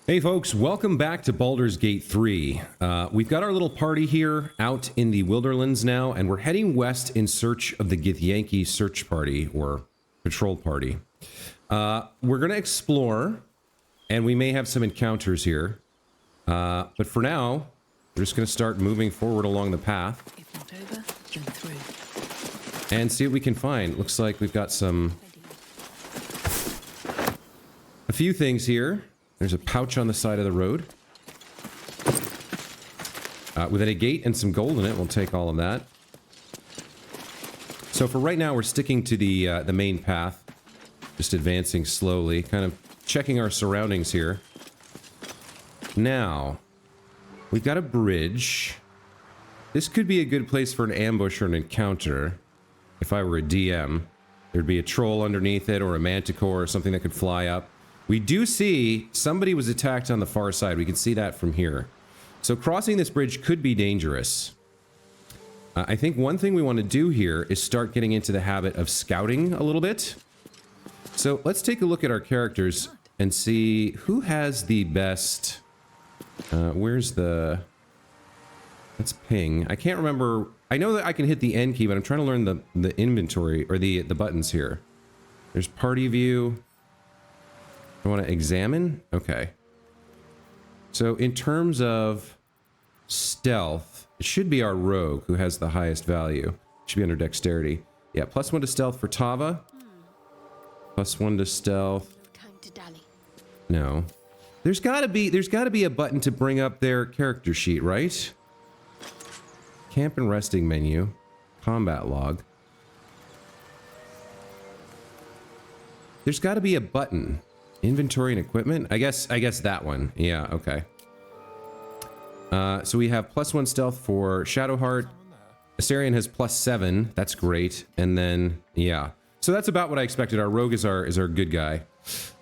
Hey folks, welcome back to Baldur's Gate 3. We've got our little party here out in the Wilderlands now, and we're heading west in search of the Githyanki search party, or patrol party. We're going to explore, and we may have some encounters here. But for now, we're just going to start moving forward along the path. If not over, then through. And see what we can find. Looks like we've got a few things here. There's a pouch on the side of the road. With a gate and some gold in it, we'll take all of that. So for right now, we're sticking to the main path. Just advancing slowly, kind of checking our surroundings here. Now, we've got a bridge. This could be a good place for an ambush or an encounter. If I were a DM, there'd be a troll underneath it or a manticore or something that could fly up. We do see somebody was attacked on the far side. We can see that from here. So crossing this bridge could be dangerous. I think one thing we want to do here is start getting into the habit of scouting a little bit. So let's take a look at our characters and see who has the best... where's the... Let's ping. I can't remember... I know that I can hit the N key, but I'm trying to learn the inventory, or the buttons here. There's party view... I want to examine? Okay. So in terms of stealth, it should be our rogue who has the highest value. It should be under dexterity. Yeah, +1 to stealth for Tava. +1 to stealth. No. There's gotta be a button to bring up their character sheet, right? Camp and resting menu. Combat log. There's gotta be a button. Inventory and equipment? I guess that one. Yeah, okay. So we have +1 stealth for Shadowheart. Astarion has +7. That's great. And then, yeah. So that's about what I expected. Our rogue is our good guy.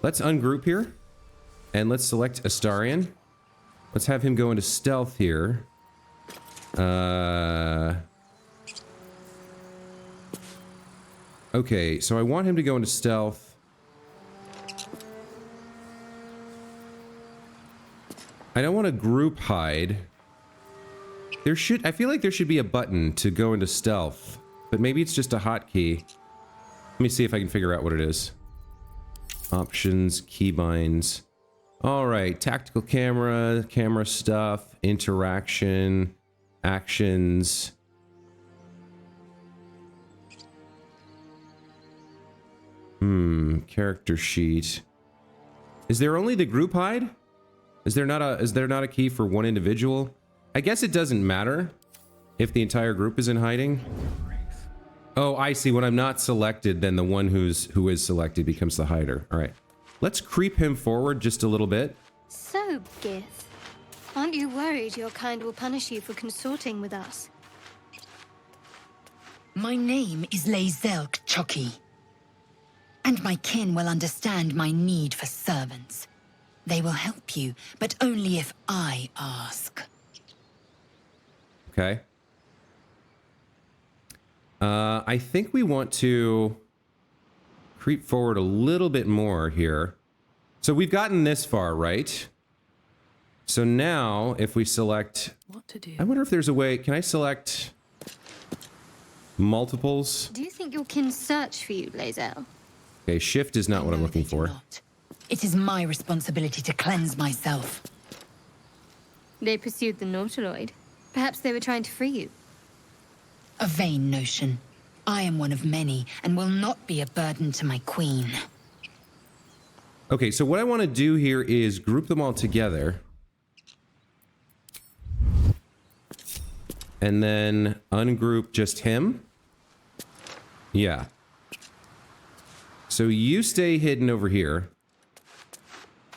Let's ungroup here. And let's select Astarion. Let's have him go into stealth here. Okay, so I want him to go into stealth. I don't want to group hide. I feel like there should be a button to go into stealth, but maybe it's just a hotkey. Let me see if I can figure out what it is. Options, keybinds. All right, tactical camera, camera stuff, interaction, actions. Character sheet. Is there only the group hide? Is there not a key for one individual? I guess it doesn't matter if the entire group is in hiding. Oh, I see. When I'm not selected, then the one who is selected becomes the hider. All right. Let's creep him forward just a little bit. So, Gith, aren't you worried your kind will punish you for consorting with us? My name is Lae'zelk Chucky, and my kin will understand my need for servants. They will help you, but only if I ask. Okay. I think we want to creep forward a little bit more here. So we've gotten this far, right? So now, if we select... What to do? I wonder if there's a way... Can I select multiples? Do you think your kin search for you, Lae'zel? Okay, shift is not what I'm looking for. It is my responsibility to cleanse myself. They pursued the Nautiloid. Perhaps they were trying to free you. A vain notion. I am one of many, and will not be a burden to my queen. Okay, so what I want to do here is group them all together. And then ungroup just him. Yeah. So you stay hidden over here.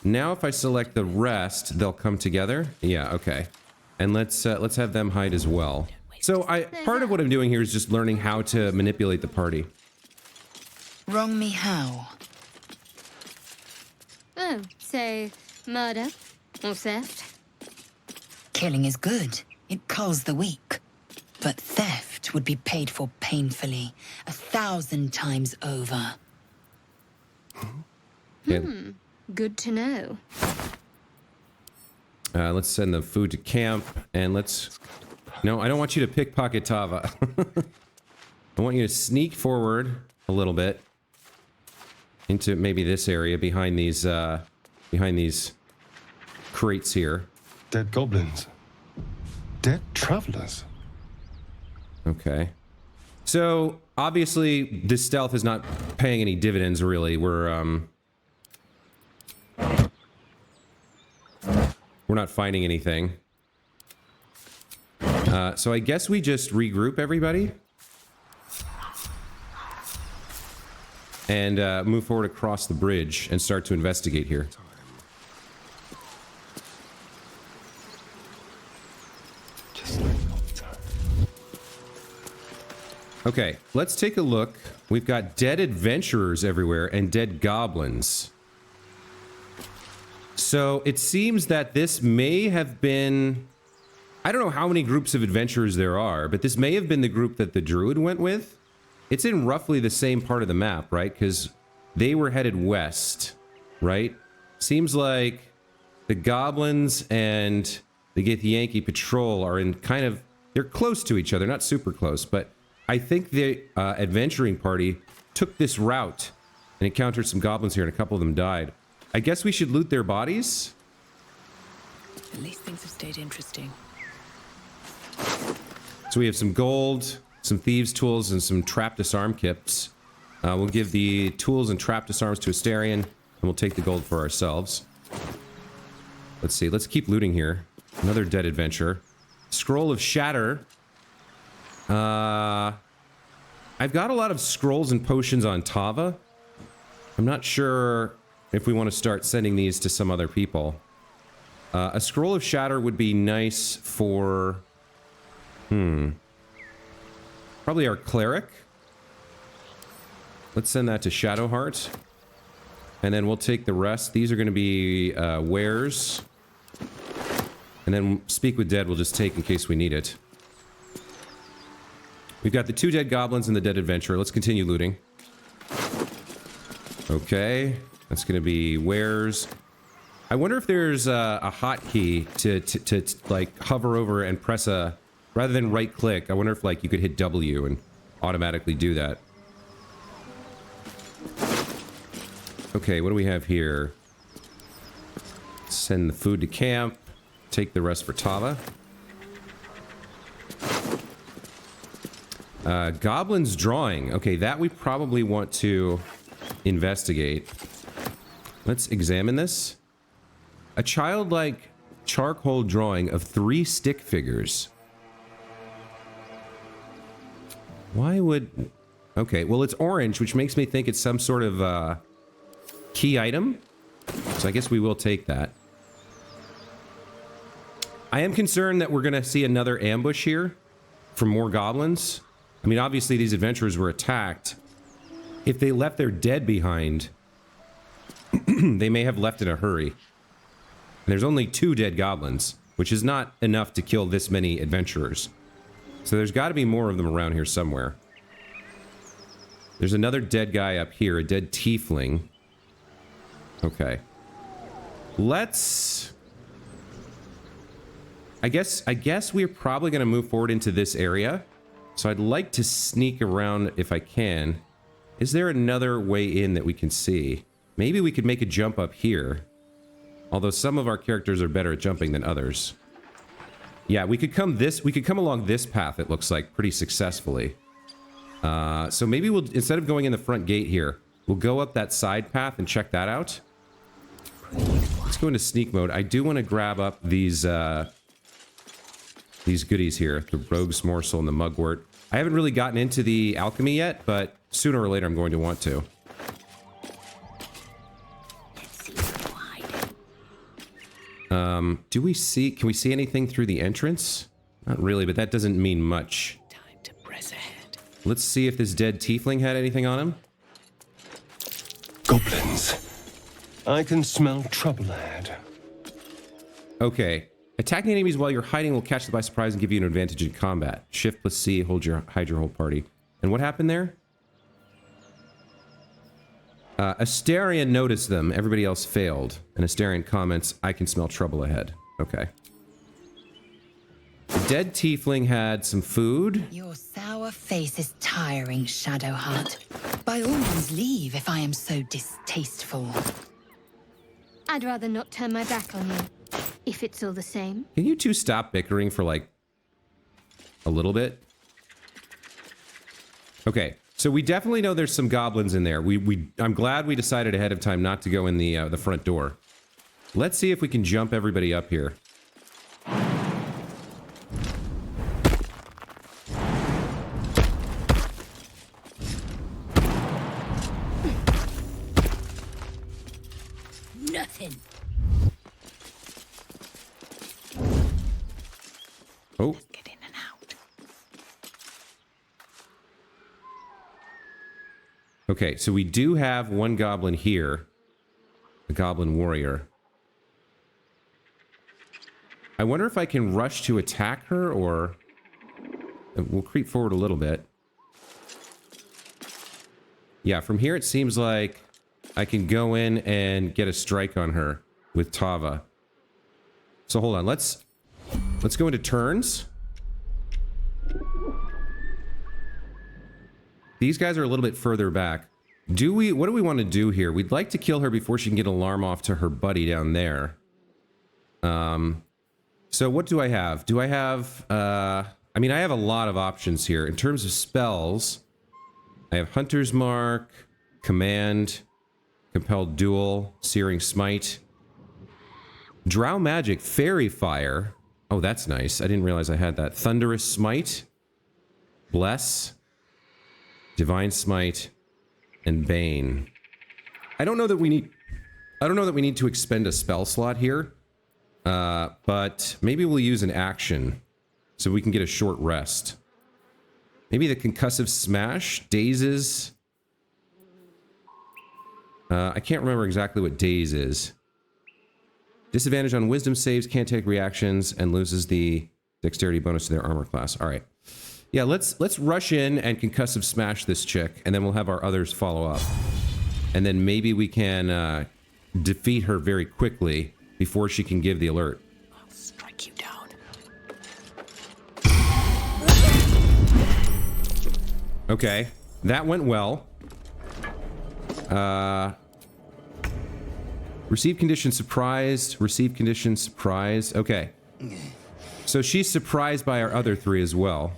Now if I select the rest, they'll come together. Yeah, okay. And let's have them hide as well. So part of what I'm doing here is just learning how to manipulate the party. Wrong me how? Oh, so murder or theft? Killing is good. It culls the weak. But theft would be paid for painfully, 1,000 times over. Yeah. Good to know. Let's send the food to camp, and let's... No, I don't want you to pickpocket Tava. I want you to sneak forward a little bit into maybe this area behind these crates here. Dead goblins. Dead travelers. Okay. So, obviously, this stealth is not paying any dividends, really. We're not finding anything. So I guess we just regroup everybody. And move forward across the bridge and start to investigate here. Just like all the time. Okay, let's take a look. We've got dead adventurers everywhere and dead goblins. So it seems that this may have been... I don't know how many groups of adventurers there are, but this may have been the group that the druid went with. It's in roughly the same part of the map, right? Because they were headed west, right? Seems like the goblins and the Githyanki patrol are in kind of... They're close to each other, not super close, but I think the adventuring party took this route and encountered some goblins here, and a couple of them died. I guess we should loot their bodies? At least things have stayed interesting. So we have some gold, some thieves' tools, and some trap disarm kits. We'll give the tools and trap disarms to Asterion, and we'll take the gold for ourselves. Let's see, let's keep looting here. Another dead adventure. Scroll of Shatter. I've got a lot of scrolls and potions on Tava. I'm not sure if we want to start sending these to some other people. A Scroll of Shatter would be nice for... Probably our cleric. Let's send that to Shadowheart. And then we'll take the rest. These are going to be wares. And then Speak with Dead we'll just take in case we need it. We've got the 2 dead goblins and the dead adventurer. Let's continue looting. Okay. That's going to be wares. I wonder if there's a hotkey to like hover over and press a... Rather than right click, I wonder if like you could hit W and automatically do that. Okay, what do we have here? Send the food to camp. Take the rest for Tava. Goblins drawing. Okay, that we probably want to investigate. Let's examine this. A childlike charcoal drawing of 3 stick figures. Why would... Okay, well it's orange, which makes me think it's some sort of key item. So I guess we will take that. I am concerned that we're going to see another ambush here from more goblins. I mean, obviously these adventurers were attacked. If they left their dead behind, they may have left in a hurry. And there's only 2 dead goblins, which is not enough to kill this many adventurers. So there's got to be more of them around here somewhere. There's another dead guy up here, a dead tiefling. Okay. Let's... I guess we're probably going to move forward into this area. So I'd like to sneak around if I can. Is there another way in that we can see? Maybe we could make a jump up here. Although some of our characters are better at jumping than others. Yeah, we could come along this path, it looks like, pretty successfully. So maybe we'll, instead of going in the front gate here, we'll go up that side path and check that out. Let's go into sneak mode. I do want to grab up these goodies here. The rogue's morsel and the mugwort. I haven't really gotten into the alchemy yet, but sooner or later I'm going to want to. Can we see anything through the entrance? Not really, but that doesn't mean much. Time to press ahead. Let's see if this dead tiefling had anything on him. Goblins. I can smell trouble ahead. Okay. Attacking enemies while you're hiding will catch them by surprise and give you an advantage in combat. Shift plus C, hide your whole party. And what happened there? Asterion noticed them. Everybody else failed. And Asterion comments, I can smell trouble ahead. Okay. The dead tiefling had some food. Your sour face is tiring, Shadowheart. By all means leave if I am so distasteful. I'd rather not turn my back on you, if it's all the same. Can you two stop bickering for like a little bit? Okay, so we definitely know there's some goblins in there. I'm glad we decided ahead of time not to go in the front door. Let's see if we can jump everybody up here. Nothing. Oh. Get in and out. Okay, so we do have one goblin here. The goblin warrior. I wonder if I can rush to attack her, or... We'll creep forward a little bit. Yeah, from here it seems like I can go in and get a strike on her with Tava. So hold on, let's go into turns. These guys are a little bit further back. What do we want to do here? We'd like to kill her before she can get an alarm off to her buddy down there. So what do I have? Do I have, I mean, I have a lot of options here. In terms of spells, I have Hunter's Mark, Command, Compelled Duel, Searing Smite, Drow Magic, Fairy Fire. Oh, that's nice. I didn't realize I had that. Thunderous Smite, Bless, Divine Smite, and Bane. I don't know that we need to expend a spell slot here. But maybe we'll use an action so we can get a short rest. Maybe the Concussive Smash, Dazes. I can't remember exactly what Daze is. Disadvantage on wisdom saves, can't take reactions, and loses the dexterity bonus to their armor class. All right. Yeah, let's rush in and Concussive Smash this chick, and then we'll have our others follow up. And then maybe we can defeat her very quickly before she can give the alert. I'll strike you down. Okay, that went well. Receive condition surprised. Receive condition surprised. Okay. So she's surprised by our other three as well.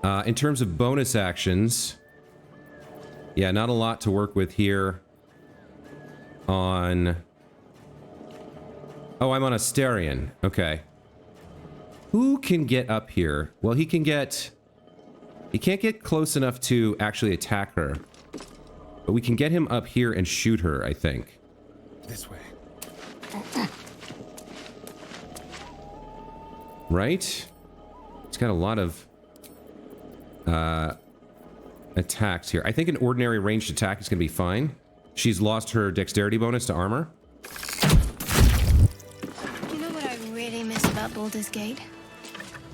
In terms of bonus actions, yeah, not a lot to work with here. On... Oh, I'm on Asterion. Okay. Who can get up here? Well, he can get... He can't get close enough to actually attack her. But we can get him up here and shoot her, I think. This way. Right? It's got a lot of... attacks here. I think an ordinary ranged attack is going to be fine. She's lost her dexterity bonus to armor. You know what I really miss about Baldur's Gate?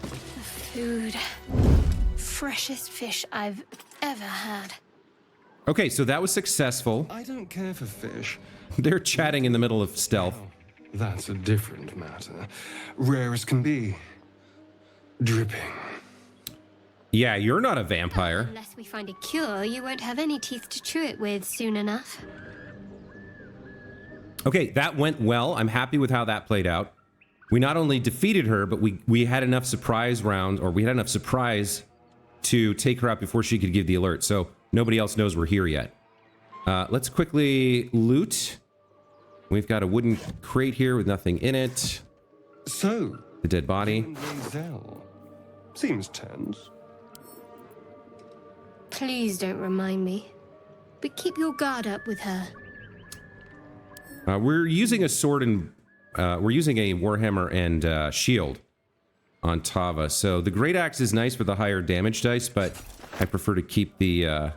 The food. Freshest fish I've ever had. Okay, so that was successful. I don't care for fish. They're chatting in the middle of stealth. Oh, that's a different matter. Rare as can be. Dripping. Yeah, you're not a vampire. Unless we find a cure, you won't have any teeth to chew it with soon enough. Okay, that went well. I'm happy with how that played out. We not only defeated her, but we had enough surprise rounds, or we had enough surprise to take her out before she could give the alert. So nobody else knows we're here yet. Let's quickly loot. We've got a wooden crate here with nothing in it. So, The dead body. Lae'zel. Seems tense. Please don't remind me. But keep your guard up with her. We're using a sword and... we're using a warhammer and shield on Tava. So the great axe is nice with the higher damage dice, but I prefer to keep the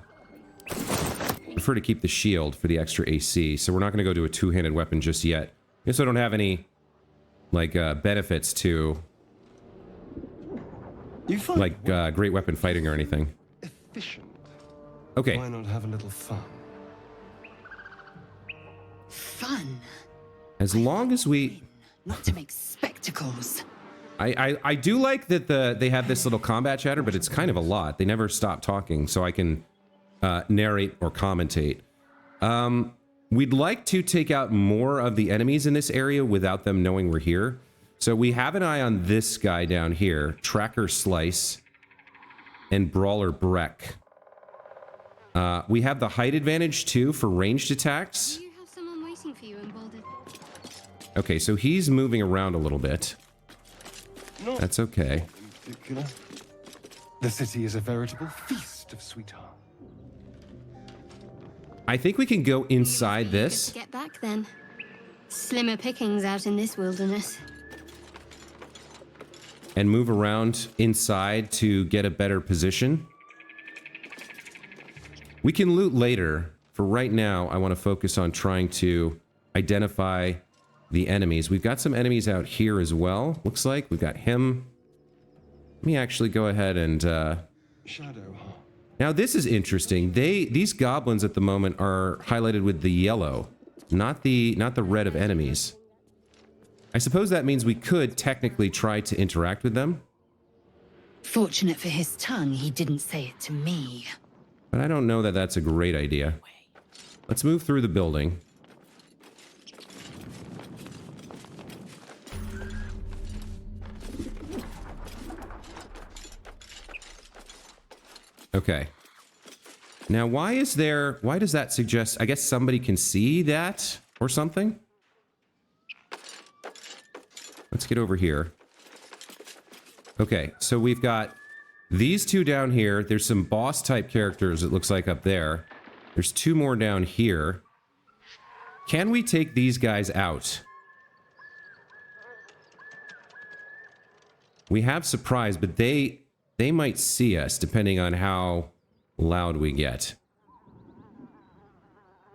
shield for the extra AC. So we're not going to go to a two-handed weapon just yet. I guess I don't have any like benefits to like great weapon fighting or anything. Efficient. Okay. Why not have a little fun? Fun? As long as we... Not to make spectacles. I do like that they have this little combat chatter, but it's kind of a lot. They never stop talking, so I can narrate or commentate. We'd like to take out more of the enemies in this area without them knowing we're here. So we have an eye on this guy down here, Tracker Slice and Brawler Breck. We have the height advantage too for ranged attacks. Do you have someone waiting for you in Baldur? Okay, so he's moving around a little bit. That's okay. In particular, the city is a veritable feast of sweethearts. I think we can go inside this. Get back then. Slimmer pickings out in this wilderness. And move around inside to get a better position. We can loot later. For right now, I want to focus on trying to identify the enemies. We've got some enemies out here as well. Looks like we've got him. Let me actually go ahead and... Shadow. Now this is interesting. These goblins at the moment are highlighted with the yellow, not the red of enemies. I suppose that means we could technically try to interact with them. Fortunate for his tongue, he didn't say it to me. But I don't know that that's a great idea. Let's move through the building. Okay. Now, why does that suggest, I guess somebody can see that or something? Let's get over here. Okay, so we've got these two down here. There's some boss type characters, it looks like, up there. There's two more down here. Can we take these guys out? We have surprise, but they might see us depending on how loud we get.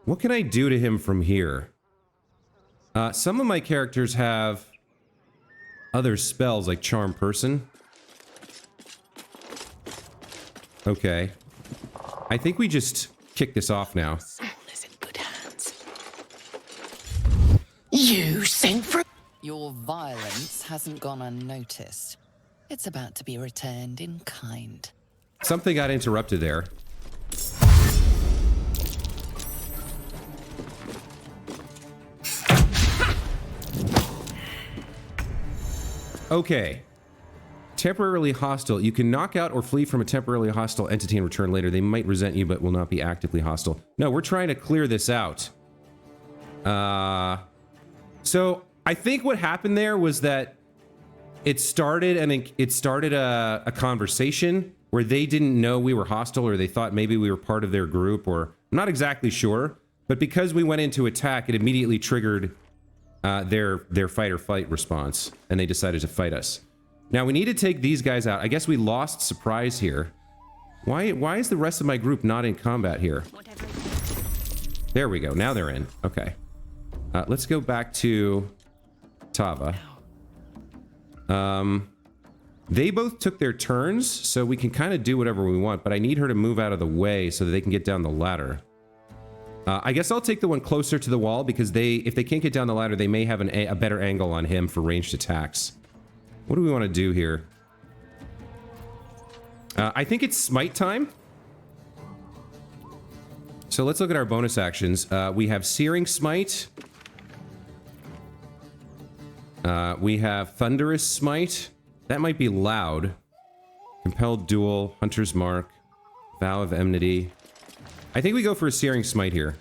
What can I do to him from here? Some of my characters have other spells like Charm Person. Okay. I think we just kick this off now. Soul is in good hands. You sent for... Your violence hasn't gone unnoticed. It's about to be returned in kind. Something got interrupted there. Okay. Temporarily hostile. You can knock out or flee from a temporarily hostile entity and return later. They might resent you, but will not be actively hostile. No, we're trying to clear this out. So I think what happened there was that it started a conversation where they didn't know we were hostile, or they thought maybe we were part of their group, or I'm not exactly sure. But because we went into attack, it immediately triggered their fight or flight response, and they decided to fight us. Now we need to take these guys out. I guess we lost surprise here. Why is the rest of my group not in combat here? There we go. Now they're in. Okay. Let's go back to Tava. They both took their turns, so we can kind of do whatever we want, but I need her to move out of the way so that they can get down the ladder. I guess I'll take the one closer to the wall, because if they can't get down the ladder, they may have a better angle on him for ranged attacks. What do we want to do here? I think it's smite time. So let's look at our bonus actions. We have Searing Smite. We have Thunderous Smite. That might be loud. Compelled Duel, Hunter's Mark, Vow of Enmity. I think we go for a Searing Smite here.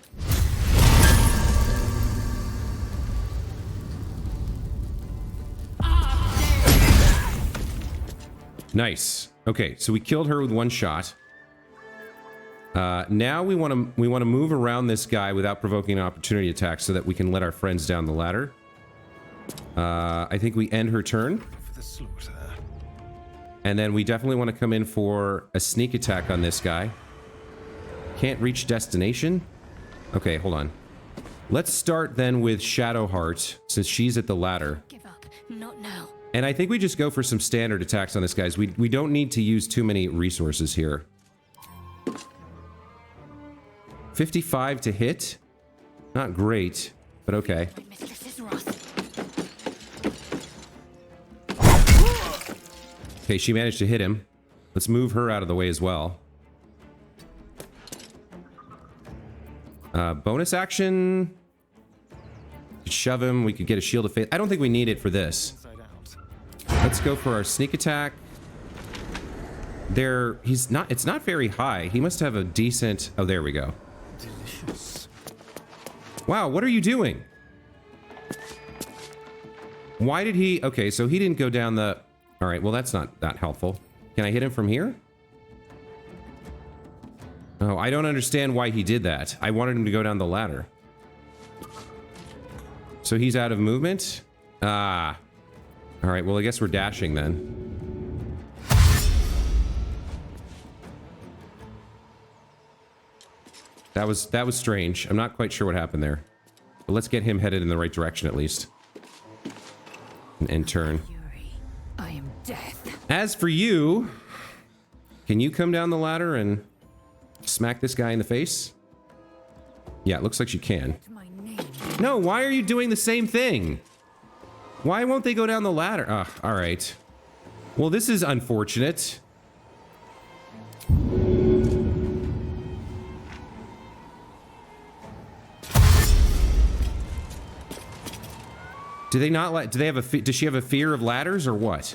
Nice. Okay, so we killed her with one shot. Now we want to move around this guy without provoking an opportunity attack so that we can let our friends down the ladder. I think we end her turn. For the slaughter. And then we definitely want to come in for a sneak attack on this guy. Can't reach destination? Okay, hold on. Let's start then with Shadowheart, since she's at the ladder. Give up. Not now. And I think we just go for some standard attacks on this, guys. We don't need to use too many resources here. 55 to hit. Not great. but okay. My mistress is wrath. Okay, she managed to hit him. Let's move her out of the way as well. Bonus action. Shove him. We could get a shield of faith. I don't think we need it for this. Let's go for our sneak attack. He's not, it's not very high. He must have a decent, oh, there we go. Delicious. Wow, what are you doing? Why did he, okay, so he didn't go down the, all right, well, that's not that helpful. Can I hit him from here? Oh, I don't understand why he did that. I wanted him to go down the ladder. So he's out of movement? Ah. All right, well, I guess we're dashing then. That was strange. I'm not quite sure what happened there. But let's get him headed in the right direction at least. And turn. Fury, I am death. As for you, can you come down the ladder and smack this guy in the face? Yeah, it looks like she can. My name. No, why are you doing the same thing? Why won't they go down the ladder? Ugh, all right. Well, this is unfortunate. Do they not like, do they have a, does she have a fear of ladders or what?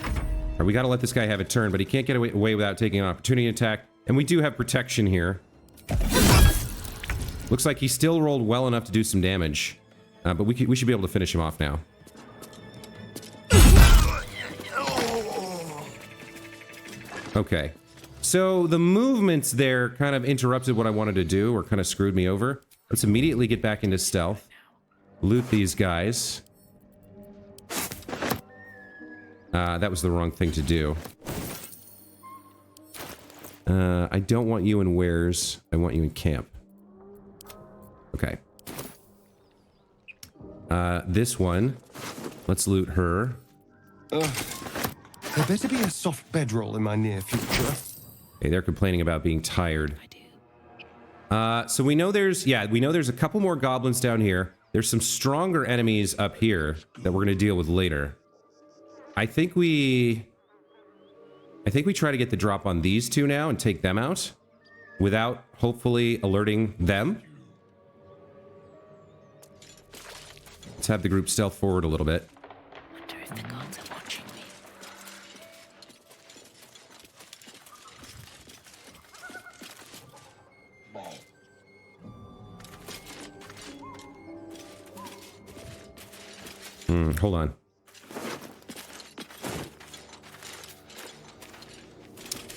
All right, we got to let this guy have a turn, but he can't get away without taking an opportunity attack. And we do have protection here. Looks like he still rolled well enough to do some damage. But we should be able to finish him off now. Okay. So the movements there kind of interrupted what I wanted to do, or kind of screwed me over. Let's immediately get back into stealth. Loot these guys. That was the wrong thing to do. I don't want you in wares. I want you in camp. Okay. This one. Let's loot her. There better be a soft bedroll in my near future. Okay, they're complaining about being tired. So we know there's a couple more goblins down here. There's some stronger enemies up here that we're going to deal with later. I think we try to get the drop on these two now and take them out without hopefully alerting them. Let's have the group stealth forward a little bit. Wonder if the gods are watching me. Hold on.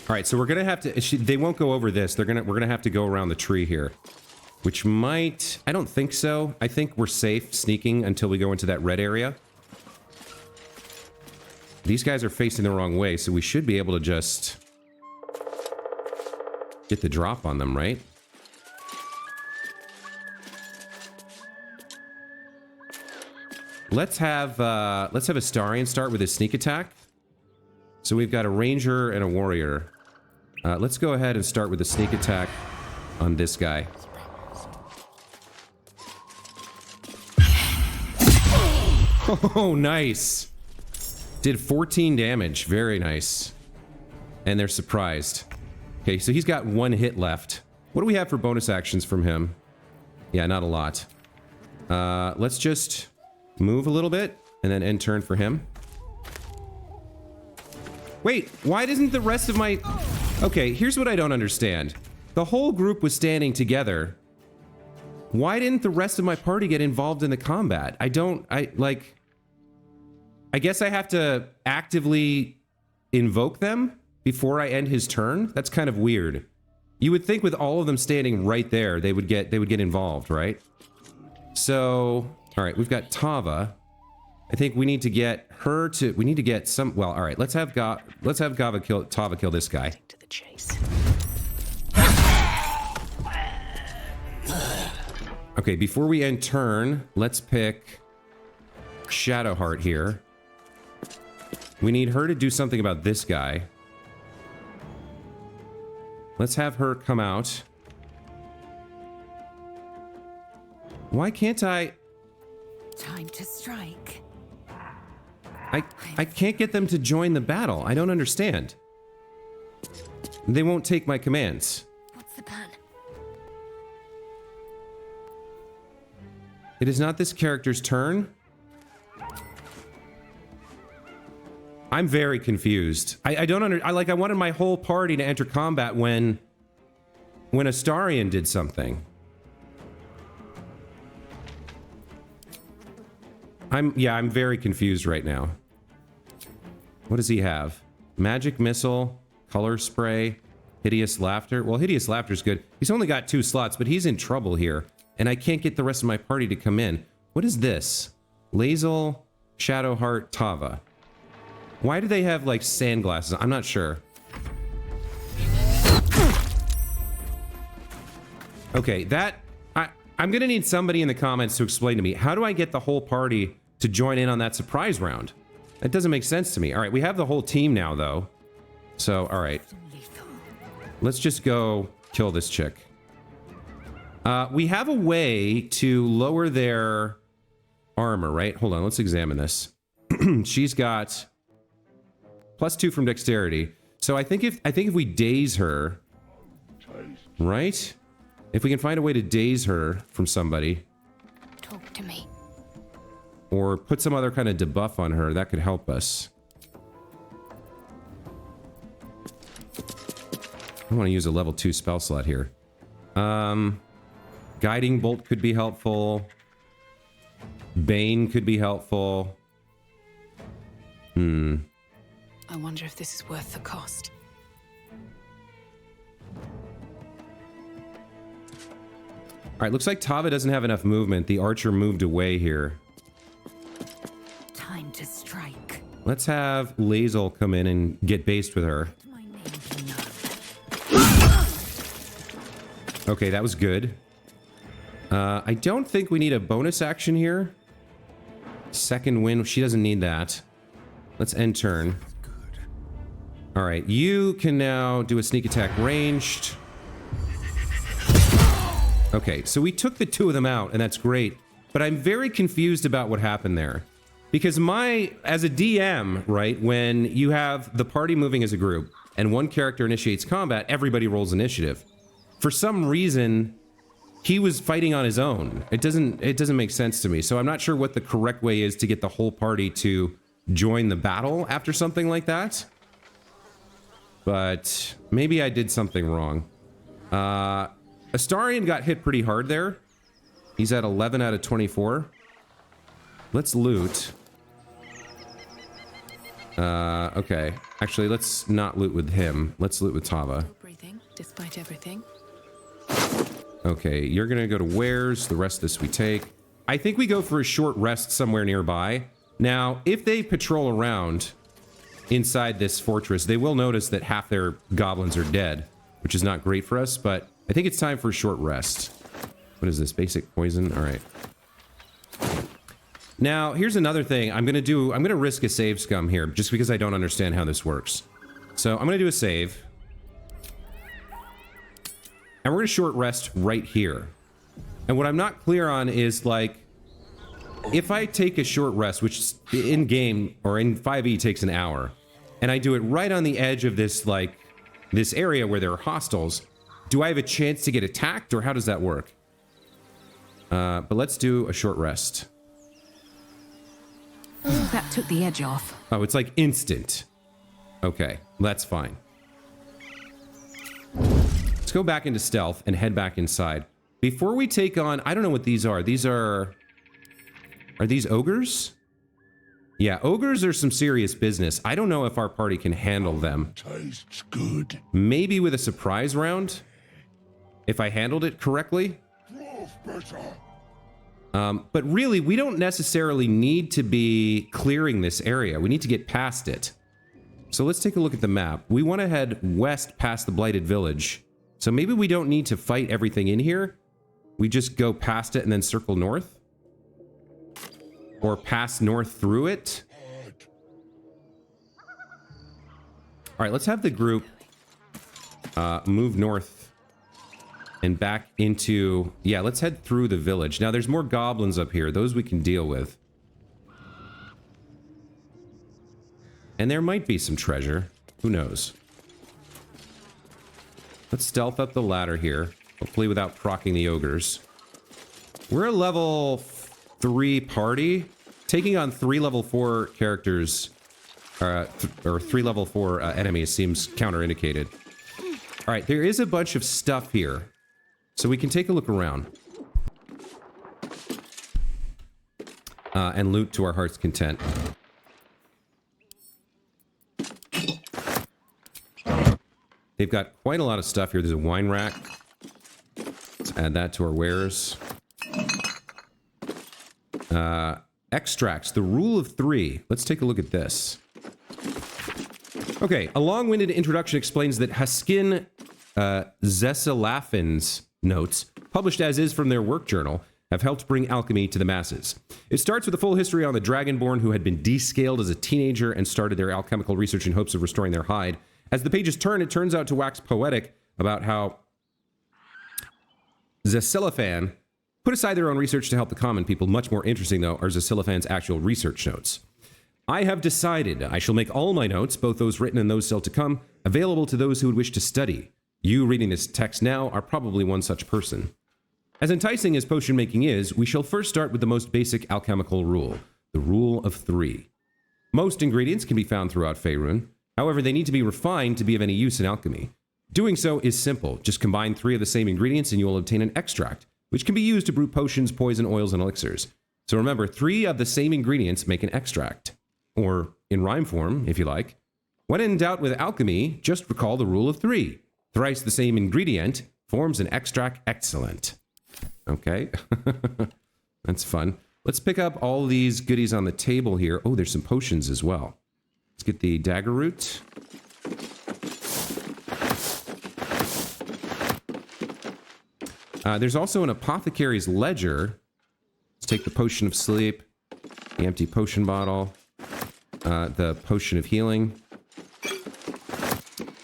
All right, so we're gonna have to. They won't go over this. We're gonna have to go around the tree here, which might. I don't think so. I think we're safe sneaking until we go into that red area. These guys are facing the wrong way, so we should be able to just get the drop on them, right? Let's have Astarion start with his sneak attack. So we've got a ranger and a warrior. Let's go ahead and start with the sneak attack on this guy. Oh, nice. Did 14 damage. Very nice. And they're surprised. Okay, so he's got one hit left. What do we have for bonus actions from him? Yeah, not a lot. Let's just move a little bit and then end turn for him. Wait, why doesn't the rest of my... Okay, here's what I don't understand. The whole group was standing together. Why didn't the rest of my party get involved in the combat? I guess I have to actively invoke them before I end his turn? That's kind of weird. You would think with all of them standing right there, they would get involved, right? So, all right, we've got Tava. I think we need to get her to. We need to get some. Well, all right. Let's have Tava kill this guy. To the chase. Okay, before we end turn, let's pick Shadowheart here. We need her to do something about this guy. Let's have her come out. Why can't I? Time to strike. I can't get them to join the battle. I don't understand. They won't take my commands. What's the plan? It is not this character's turn. I'm very confused. I don't I wanted my whole party to enter combat when Astarion did something. I'm very confused right now. What does he have? Magic missile, color spray, hideous laughter. Well, hideous laughter's good. He's only got 2 slots, but he's in trouble here. And I can't get the rest of my party to come in. What is this? Lazel, Shadowheart, Tava. Why do they have, like, sandglasses? I'm not sure. Okay, I'm gonna need somebody in the comments to explain to me, how do I get the whole party to join in on that surprise round? That doesn't make sense to me. All right, we have the whole team now, though. So, all right. Let's just go kill this chick. We have a way to lower their armor, right? Hold on, let's examine this. She's got +2 from dexterity. So I think if we daze her, right? If we can find a way to daze her from somebody, Talk to me. or put some other kind of debuff on her, that could help us. I want to use a level 2 spell slot here. Guiding Bolt could be helpful. Bane could be helpful. I wonder if this is worth the cost. All right, looks like Tava doesn't have enough movement. The archer moved away here. Time to strike. Let's have Lazel come in and get based with her. My name's enough. Okay, that was good. I don't think we need a bonus action here. Second win, she doesn't need that. Let's end turn. All right, you can now do a sneak attack ranged. Okay, so we took the 2 of them out, and that's great. But I'm very confused about what happened there. Because as a DM, right, when you have the party moving as a group, and one character initiates combat, everybody rolls initiative. For some reason, he was fighting on his own. It doesn't make sense to me. So I'm not sure what the correct way is to get the whole party to join the battle after something like that. But maybe I did something wrong. Astarion got hit pretty hard there. He's at 11 out of 24. Let's loot. Okay. Actually, let's not loot with him. Let's loot with Tava. Breathing, despite everything. Okay, you're gonna go to wares. The rest of this we take. I think we go for a short rest somewhere nearby. Now, if they patrol around inside this fortress, they will notice that half their goblins are dead, which is not great for us, but I think it's time for a short rest. What is this? Basic poison? All right. Now, here's another thing I'm gonna risk a save scum here, just because I don't understand how this works. So I'm gonna do a save. And we're gonna short rest right here. And what I'm not clear on is, like, if I take a short rest, which in game or in 5e takes an hour, and I do it right on the edge of this, like, this area where there are hostiles, do I have a chance to get attacked, or how does that work? But let's do a short rest. That took the edge off. Oh, it's like instant. Okay, that's fine. Let's go back into stealth and head back inside. Before we take on, I don't know what these are. Are these ogres? Yeah, ogres are some serious business. I don't know if our party can handle them. Tastes good. Maybe with a surprise round? If I handled it correctly? But really, we don't necessarily need to be clearing this area. We need to get past it. So let's take a look at the map. We want to head west past the Blighted Village. So maybe we don't need to fight everything in here. We just go past it and then circle north. Or pass north through it. All right, let's have the group move north and back into... Yeah, let's head through the village. Now, there's more goblins up here. Those we can deal with. And there might be some treasure. Who knows? Let's stealth up the ladder here. Hopefully without proccing the ogres. We're a level 3 party. Taking on 3 level 4 characters... or 3 level 4 enemies seems counterindicated. Alright, there is a bunch of stuff here. So we can take a look around. And loot to our heart's content. They've got quite a lot of stuff here. There's a wine rack. Let's add that to our wares. Extracts, the rule of 3. Let's take a look at this. Okay, a long-winded introduction explains that Haskin Zesilafin's notes, published as is from their work journal, have helped bring alchemy to the masses. It starts with a full history on the Dragonborn who had been descaled as a teenager and started their alchemical research in hopes of restoring their hide. As the pages turn, it turns out to wax poetic about how Zesilafan put aside their own research to help the common people. Much more interesting, though, are Zesilafan's actual research notes. I have decided I shall make all my notes, both those written and those still to come, available to those who would wish to study. You reading this text now are probably one such person. As enticing as potion making is, we shall first start with the most basic alchemical rule, the rule of 3. Most ingredients can be found throughout Faerun. However, they need to be refined to be of any use in alchemy. Doing so is simple. Just combine 3 of the same ingredients and you will obtain an extract, which can be used to brew potions, poison, oils, and elixirs. So remember, 3 of the same ingredients make an extract. Or in rhyme form, if you like. When in doubt with alchemy, just recall the rule of 3. Thrice the same ingredient forms an extract excellent. Okay. That's fun. Let's pick up all these goodies on the table here. Oh, there's some potions as well. Let's get the dagger root. There's also an apothecary's ledger. Let's take the potion of sleep, the empty potion bottle, the potion of healing,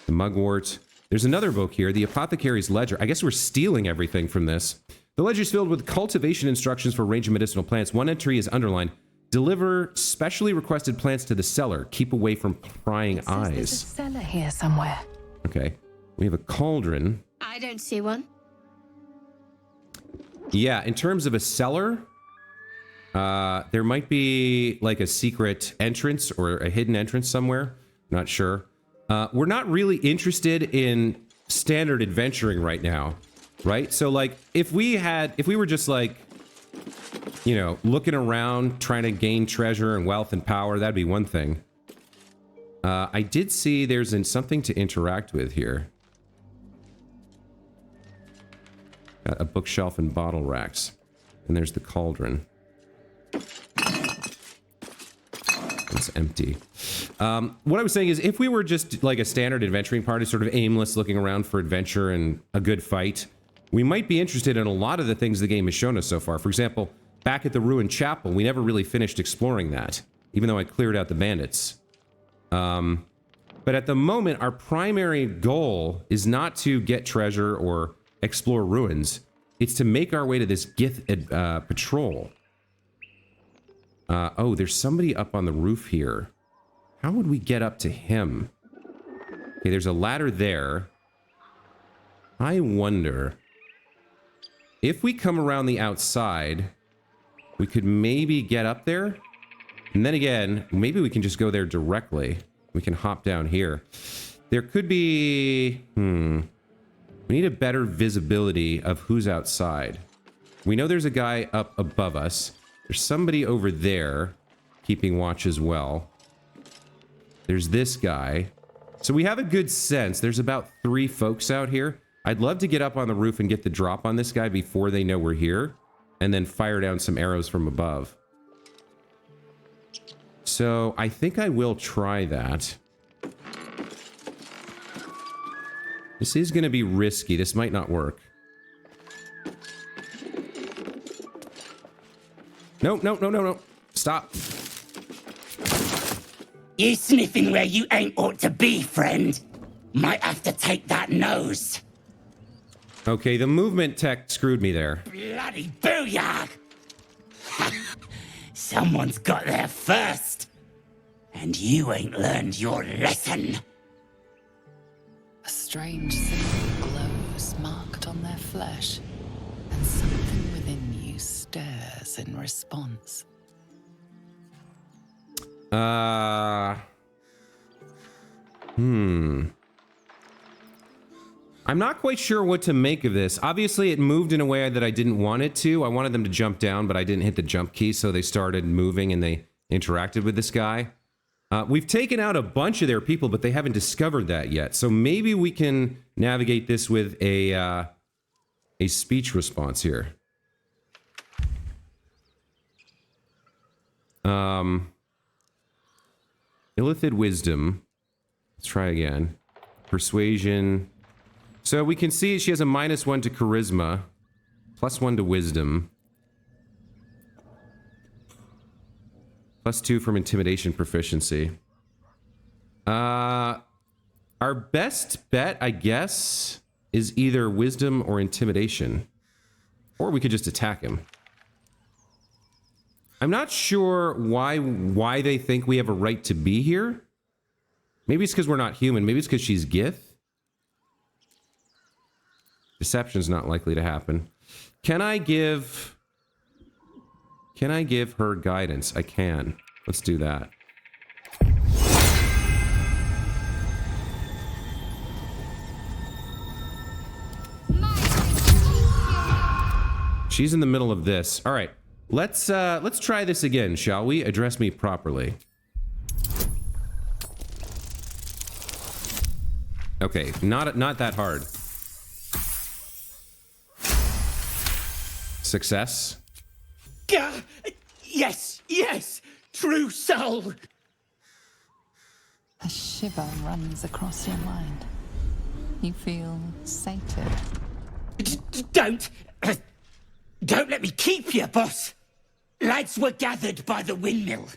the mugwort. There's another book here, the apothecary's ledger. I guess we're stealing everything from this. The ledger is filled with cultivation instructions for a range of medicinal plants. One entry is underlined. Deliver specially requested plants to the cellar. Keep away from prying eyes. There's a cellar here somewhere. Okay. We have a cauldron. I don't see one. Yeah, in terms of a cellar, there might be like a secret entrance or a hidden entrance somewhere. Not sure. We're not really interested in standard adventuring right now, right? So like if we were just like, you know, looking around, trying to gain treasure and wealth and power, that'd be one thing. I did see there's something to interact with here. Got a bookshelf and bottle racks. And there's the cauldron. It's empty. What I was saying is, if we were just like a standard adventuring party, sort of aimless, looking around for adventure and a good fight, we might be interested in a lot of the things the game has shown us so far. For example, back at the ruined chapel, we never really finished exploring that, even though I cleared out the bandits. But at the moment, our primary goal is not to get treasure or explore ruins. It's to make our way to this Gith patrol. Oh, there's somebody up on the roof here. How would we get up to him? Okay, there's a ladder there. I wonder if we come around the outside, we could maybe get up there. And then again, maybe we can just go there directly. We can hop down here. There could be... We need a better visibility of who's outside. We know there's a guy up above us. There's somebody over there keeping watch as well. There's this guy. So we have a good sense. There's about 3 folks out here. I'd love to get up on the roof and get the drop on this guy before they know we're here. And then fire down some arrows from above. So I think I will try that. This is going to be risky. This might not work. No. Stop. You sniffing where you ain't ought to be, friend. Might have to take that nose. Okay, the movement tech screwed me there. Bloody booyah! Someone's got there first. And you ain't learned your lesson. A strange symbol glows marked on their flesh, and something within you stirs in response. I'm not quite sure what to make of this. Obviously, it moved in a way that I didn't want it to. I wanted them to jump down, but I didn't hit the jump key, so they started moving and they interacted with this guy. We've taken out a bunch of their people, but they haven't discovered that yet. So maybe we can navigate this with a speech response here. Illithid wisdom. Let's try again. Persuasion. So we can see she has a -1 to charisma, +1 to wisdom, +2 from intimidation proficiency. Our best bet, I guess, is either wisdom or intimidation. Or we could just attack him. I'm not sure why they think we have a right to be here. Maybe it's because we're not human. Maybe it's because she's Gith. Deception's not likely to happen. Can I give her guidance? I can. Let's do that. She's in the middle of this. All right. Let's try this again, shall we? Address me properly. Okay, not that hard. Success. Gah! Yes, yes! True soul! A shiver runs across your mind. You feel sated. Don't let me keep you, boss! Lads were gathered by the windmill.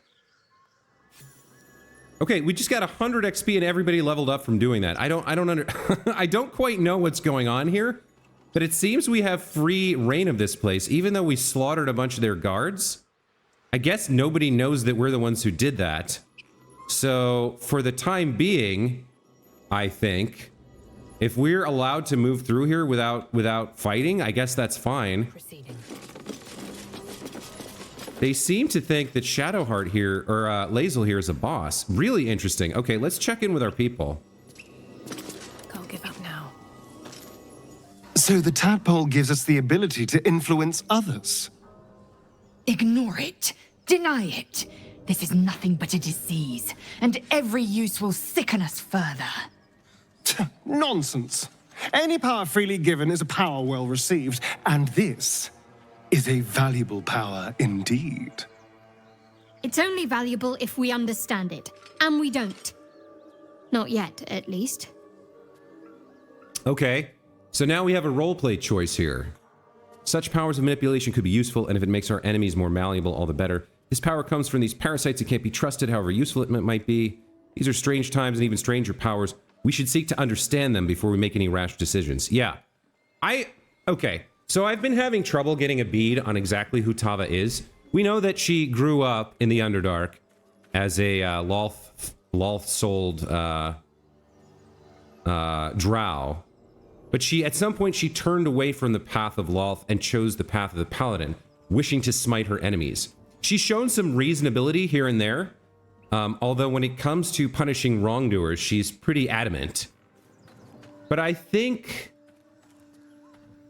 Okay, we just got 100 XP and everybody leveled up from doing that. I don't quite know what's going on here, but it seems we have free reign of this place, even though we slaughtered a bunch of their guards. I guess nobody knows that we're the ones who did that. So, for the time being, I think, if we're allowed to move through here without fighting, I guess that's fine. Proceeding. They seem to think that Shadowheart here, or Lae'zel here, is a boss. Really interesting. Okay, let's check in with our people. Can't give up now. So the tadpole gives us the ability to influence others. Ignore it. Deny it. This is nothing but a disease, and every use will sicken us further. Nonsense. Any power freely given is a power well received, and this is a valuable power indeed. It's only valuable if we understand it, and we don't. Not yet, at least. Okay, so now we have a roleplay choice here. Such powers of manipulation could be useful, and if it makes our enemies more malleable, all the better. This power comes from these parasites that can't be trusted, however useful it might be. These are strange times and even stranger powers. We should seek to understand them before we make any rash decisions. Yeah. Okay. So I've been having trouble getting a bead on exactly who Tava is. We know that she grew up in the Underdark as a Loth-souled drow. But at some point she turned away from the path of Loth and chose the path of the Paladin, wishing to smite her enemies. She's shown some reasonability here and there, although when it comes to punishing wrongdoers, she's pretty adamant. But I think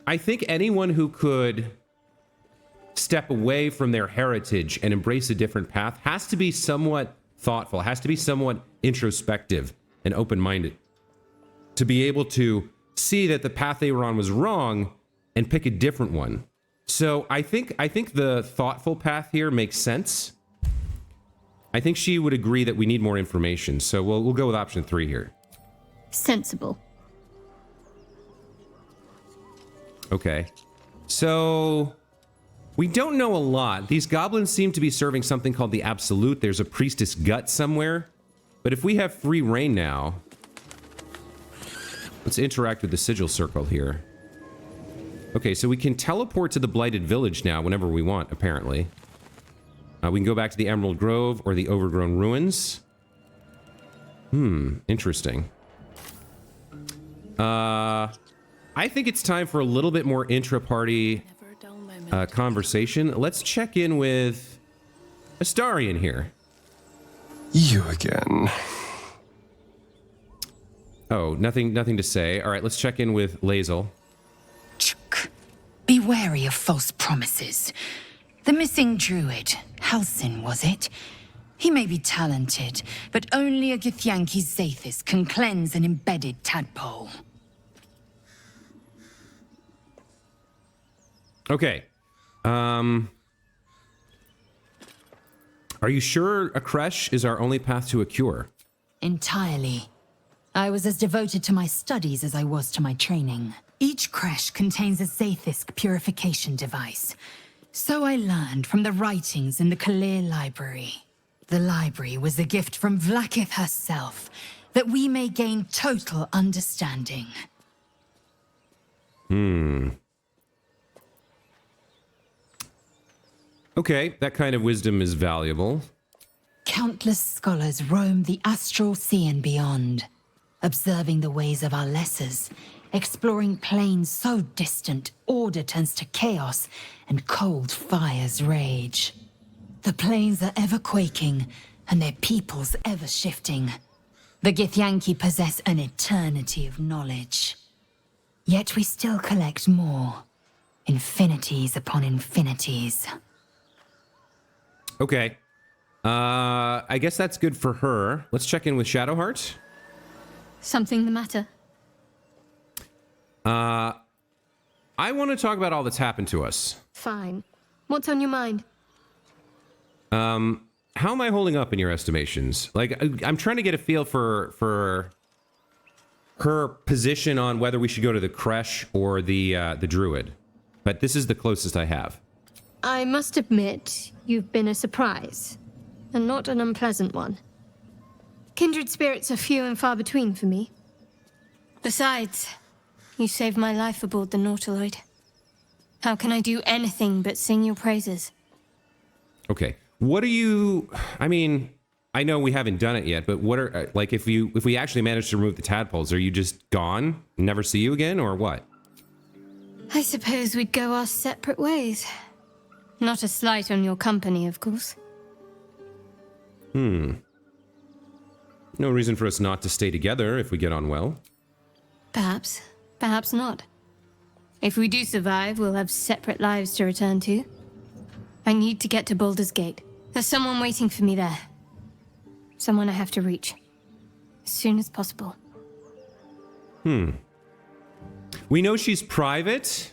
anyone who could step away from their heritage and embrace a different path has to be somewhat thoughtful, has to be somewhat introspective and open-minded to be able to see that the path they were on was wrong and pick a different one. So I think the thoughtful path here makes sense. I think she would agree that we need more information, so we'll go with option 3 here. Sensible. Okay. So we don't know a lot. These goblins seem to be serving something called the Absolute. There's a priestess gut somewhere. But if we have free reign now, let's interact with the sigil circle here. Okay, so we can teleport to the Blighted Village now whenever we want, apparently. We can go back to the Emerald Grove or the Overgrown Ruins. Interesting. I think it's time for a little bit more intra-party Never a dull moment. conversation. Let's check in with Astarion here. You again. Oh, nothing to say. All right, let's check in with Lae'zel. Chuk. Be wary of false promises. The missing druid, Halsin, was it? He may be talented, but only a Githyanki Zathis can cleanse an embedded tadpole. Okay. Are you sure a creche is our only path to a cure? Entirely. I was as devoted to my studies as I was to my training. Each creche contains a Zathisk purification device. So I learned from the writings in the Kalir Library. The library was a gift from Vlaakith herself, that we may gain total understanding. Okay, that kind of wisdom is valuable. Countless scholars roam the astral sea and beyond, observing the ways of our lessers, exploring planes so distant order turns to chaos and cold fires rage. The planes are ever quaking, and their peoples ever shifting. The Githyanki possess an eternity of knowledge. Yet we still collect more. Infinities upon infinities. Okay. I guess that's good for her. Let's check in with Shadowheart. Something the matter? I want to talk about all that's happened to us. Fine. What's on your mind? How am I holding up in your estimations? Like, I'm trying to get a feel for her position on whether we should go to the creche or the druid. But this is the closest I have. I must admit, you've been a surprise, and not an unpleasant one. Kindred spirits are few and far between for me. Besides, you saved my life aboard the Nautiloid. How can I do anything but sing your praises? Okay. What are you... I mean, I know we haven't done it yet, but what are... Like, if we actually manage to remove the tadpoles, are you just gone? Never see you again, or what? I suppose we'd go our separate ways. Not a slight on your company, of course. No reason for us not to stay together if we get on well. Perhaps. Perhaps not. If we do survive, we'll have separate lives to return to. I need to get to Baldur's Gate. There's someone waiting for me there. Someone I have to reach. As soon as possible. We know she's private,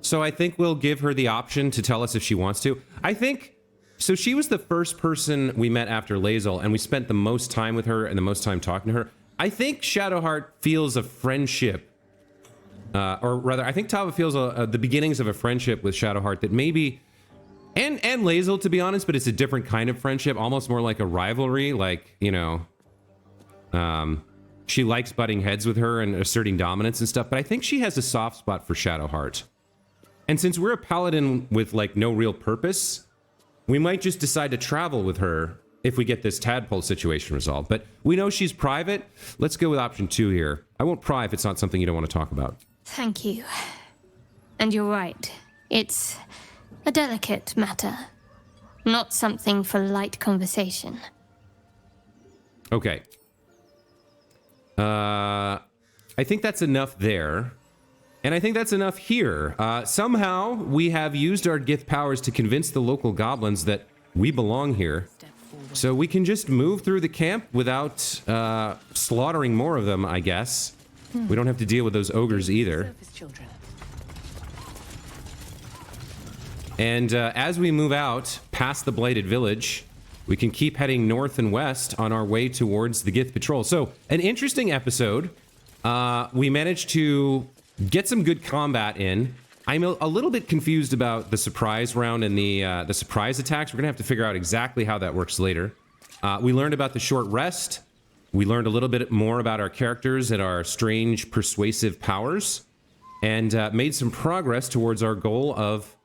so I think we'll give her the option to tell us if she wants to. I think... So she was the first person we met after Lae'zel, and we spent the most time with her and the most time talking to her. I think Shadowheart feels a friendship, or rather, I think Tava feels the beginnings of a friendship with Shadowheart that maybe, and Lae'zel, to be honest, but it's a different kind of friendship, almost more like a rivalry, like, you know, she likes butting heads with her and asserting dominance and stuff, but I think she has a soft spot for Shadowheart. And since we're a paladin with, like, no real purpose, we might just decide to travel with her if we get this tadpole situation resolved. But we know she's private. Let's go with option 2 here. I won't pry if it's not something you don't want to talk about. Thank you. And you're right. It's a delicate matter. Not something for light conversation. Okay. I think that's enough there. And I think that's enough here. Somehow, we have used our Gith powers to convince the local goblins that we belong here. So we can just move through the camp without slaughtering more of them, I guess. We don't have to deal with those ogres either. And as we move out past the Blighted Village, we can keep heading north and west on our way towards the Gith Patrol. So, an interesting episode. We managed to get some good combat in. I'm a little bit confused about the surprise round and the surprise attacks. We're gonna have to figure out exactly how that works later. We learned about the short rest. We learned a little bit more about our characters and our strange persuasive powers. and made some progress towards our goal of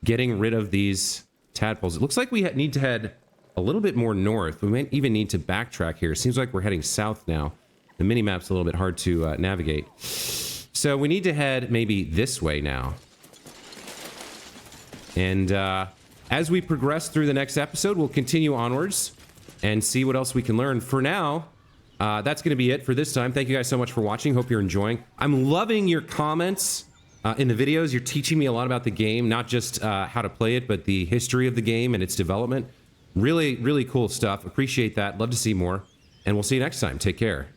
getting rid of these tadpoles. It looks like we need to head a little bit more north. We might even need to backtrack here. Seems like we're heading south now. The mini-map's a little bit hard to navigate. So we need to head maybe this way now. And as we progress through the next episode, we'll continue onwards and see what else we can learn. For now, that's going to be it for this time. Thank you guys so much for watching. Hope you're enjoying. I'm loving your comments in the videos. You're teaching me a lot about the game, not just how to play it, but the history of the game and its development. Really, really cool stuff. Appreciate that. Love to see more. And we'll see you next time. Take care.